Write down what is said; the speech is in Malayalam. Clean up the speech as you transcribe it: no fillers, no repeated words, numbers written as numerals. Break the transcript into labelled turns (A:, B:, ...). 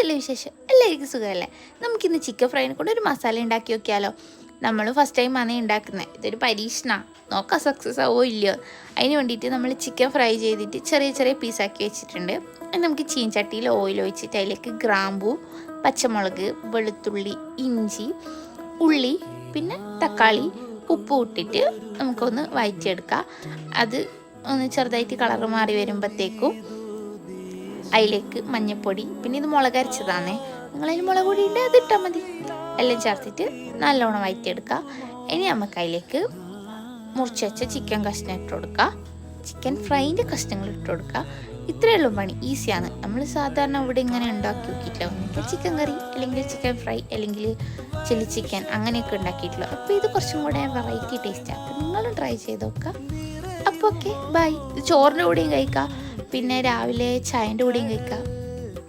A: എന്തെല്ലാം വിശേഷം? എല്ലാവർക്കും സുഖമല്ലേ? നമുക്കിന്ന് ചിക്കൻ ഫ്രൈനെ കൊണ്ട് ഒരു മസാല ഉണ്ടാക്കി നോക്കിയാലോ? നമ്മൾ ഫസ്റ്റ് ടൈം ആണ് ഉണ്ടാക്കുന്നത്. ഇതൊരു പരീക്ഷണമാണ്, നോക്കാം സക്സസ് ആവോ ഇല്ലയോ. അതിന് വേണ്ടിയിട്ട് നമ്മൾ ചിക്കൻ ഫ്രൈ ചെയ്തിട്ട് ചെറിയ ചെറിയ പീസാക്കി വെച്ചിട്ടുണ്ട്. നമുക്ക് ചീൻചട്ടിയിൽ ഓയിൽ ഒഴിച്ചിട്ട് അതിലേക്ക് ഗ്രാമ്പൂ, പച്ചമുളക്, വെളുത്തുള്ളി, ഇഞ്ചി, ഉള്ളി, പിന്നെ തക്കാളി, ഉപ്പ് ഇട്ടിട്ട് നമുക്കൊന്ന് വഴറ്റിയെടുക്കാം. അത് ഒന്ന് ചെറുതായിട്ട് കളർ മാറി വരുമ്പോഴത്തേക്കും അതിലേക്ക് മഞ്ഞൾപ്പൊടി, പിന്നെ ഇത് മുളക് അരച്ചതാണേ, നിങ്ങളതിൽ മുളക് പൊടി ഉണ്ട് അത് ഇട്ടാൽ മതി. എല്ലാം ചേർത്തിട്ട് നല്ലോണം വഴറ്റിയെടുക്കുക. ഇനി നമുക്ക് അതിലേക്ക് മുറിച്ച് വെച്ച ചിക്കൻ കഷ്ണം ഇട്ട് കൊടുക്കുക. ചിക്കൻ ഫ്രൈൻ്റെ കഷ്ണങ്ങൾ ഇട്ട് കൊടുക്കുക. ഇത്രയേ ഉള്ളൂ പണി, ഈസിയാണ്. നമ്മൾ സാധാരണ ഇവിടെ ഇങ്ങനെ ഉണ്ടാക്കി നോക്കിയിട്ടില്ല. ഒന്നെങ്കിൽ ചിക്കൻ കറി, അല്ലെങ്കിൽ ചിക്കൻ ഫ്രൈ, അല്ലെങ്കിൽ ചില്ലി ചിക്കൻ, അങ്ങനെയൊക്കെ ഉണ്ടാക്കിയിട്ടുള്ളൂ. അപ്പോൾ ഇത് കുറച്ചും കൂടെ വെറൈറ്റി ടേസ്റ്റാണ്. അപ്പോൾ നിങ്ങളും ട്രൈ ചെയ്ത് നോക്കുക. അപ്പോൾ ഓക്കെ, ബൈ. ഇത് ചോറിൻ്റെ കൂടെയും കഴിക്കാം, പിന്നെ രാവിലെ ചായൻ്റെ കൂടെയും കഴിക്കാം.